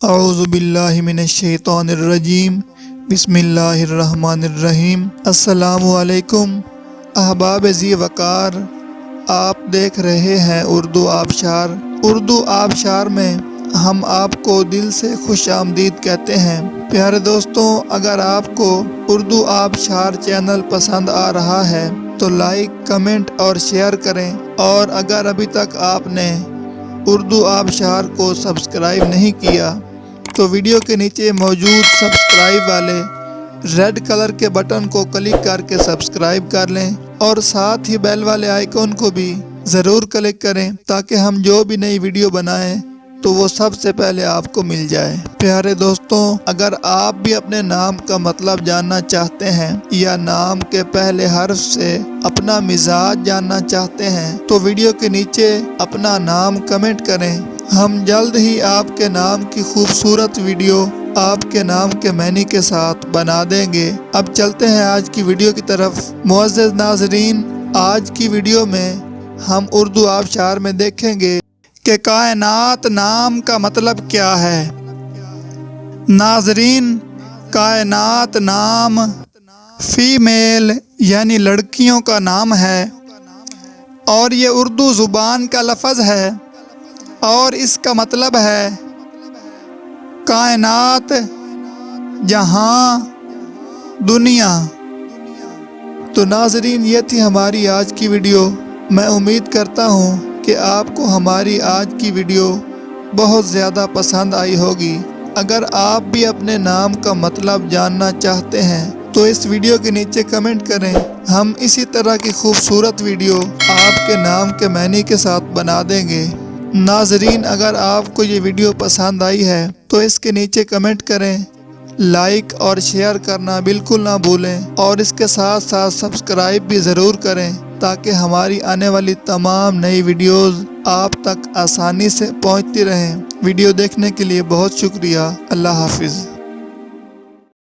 اعوذ باللہ من الشیطان الرجیم، بسم اللہ الرحمن الرحیم۔ السلام علیکم احباب ذی وقار، آپ دیکھ رہے ہیں اردو آبشار۔ اردو آبشار میں ہم آپ کو دل سے خوش آمدید کہتے ہیں۔ پیارے دوستوں، اگر آپ کو اردو آبشار چینل پسند آ رہا ہے تو لائک، کمنٹ اور شیئر کریں، اور اگر ابھی تک آپ نے اردو آبشار کو سبسکرائب نہیں کیا تو ویڈیو کے نیچے موجود سبسکرائب والے ریڈ کلر کے بٹن کو کلک کر کے سبسکرائب کر لیں، اور ساتھ ہی بیل والے آئیکن کو بھی ضرور کلک کریں تاکہ ہم جو بھی نئی ویڈیو بنائیں تو وہ سب سے پہلے آپ کو مل جائے۔ پیارے دوستوں، اگر آپ بھی اپنے نام کا مطلب جاننا چاہتے ہیں یا نام کے پہلے حرف سے اپنا مزاج جاننا چاہتے ہیں تو ویڈیو کے نیچے اپنا نام کمنٹ کریں۔ ہم جلد ہی آپ کے نام کی خوبصورت ویڈیو آپ کے نام کے معنی کے ساتھ بنا دیں گے۔ اب چلتے ہیں آج کی ویڈیو کی طرف۔ معزز ناظرین، آج کی ویڈیو میں ہم اردو آبشار میں دیکھیں گے کہ کائنات نام کا مطلب کیا ہے۔ ناظرین، کائنات نام فیمیل یعنی لڑکیوں کا نام ہے، اور یہ اردو زبان کا لفظ ہے، اور اس کا مطلب ہے کائنات، جہاں، دنیا۔ تو ناظرین، یہ تھی ہماری آج کی ویڈیو۔ میں امید کرتا ہوں کہ آپ کو ہماری آج کی ویڈیو بہت زیادہ پسند آئی ہوگی۔ اگر آپ بھی اپنے نام کا مطلب جاننا چاہتے ہیں تو اس ویڈیو کے نیچے کمنٹ کریں۔ ہم اسی طرح کی خوبصورت ویڈیو آپ کے نام کے معنی کے ساتھ بنا دیں گے۔ ناظرین، اگر آپ کو یہ ویڈیو پسند آئی ہے تو اس کے نیچے کمنٹ کریں، لائک اور شیئر کرنا بالکل نہ بھولیں، اور اس کے ساتھ ساتھ سبسکرائب بھی ضرور کریں تاکہ ہماری آنے والی تمام نئی ویڈیوز آپ تک آسانی سے پہنچتی رہیں۔ ویڈیو دیکھنے کے لیے بہت شکریہ۔ اللہ حافظ۔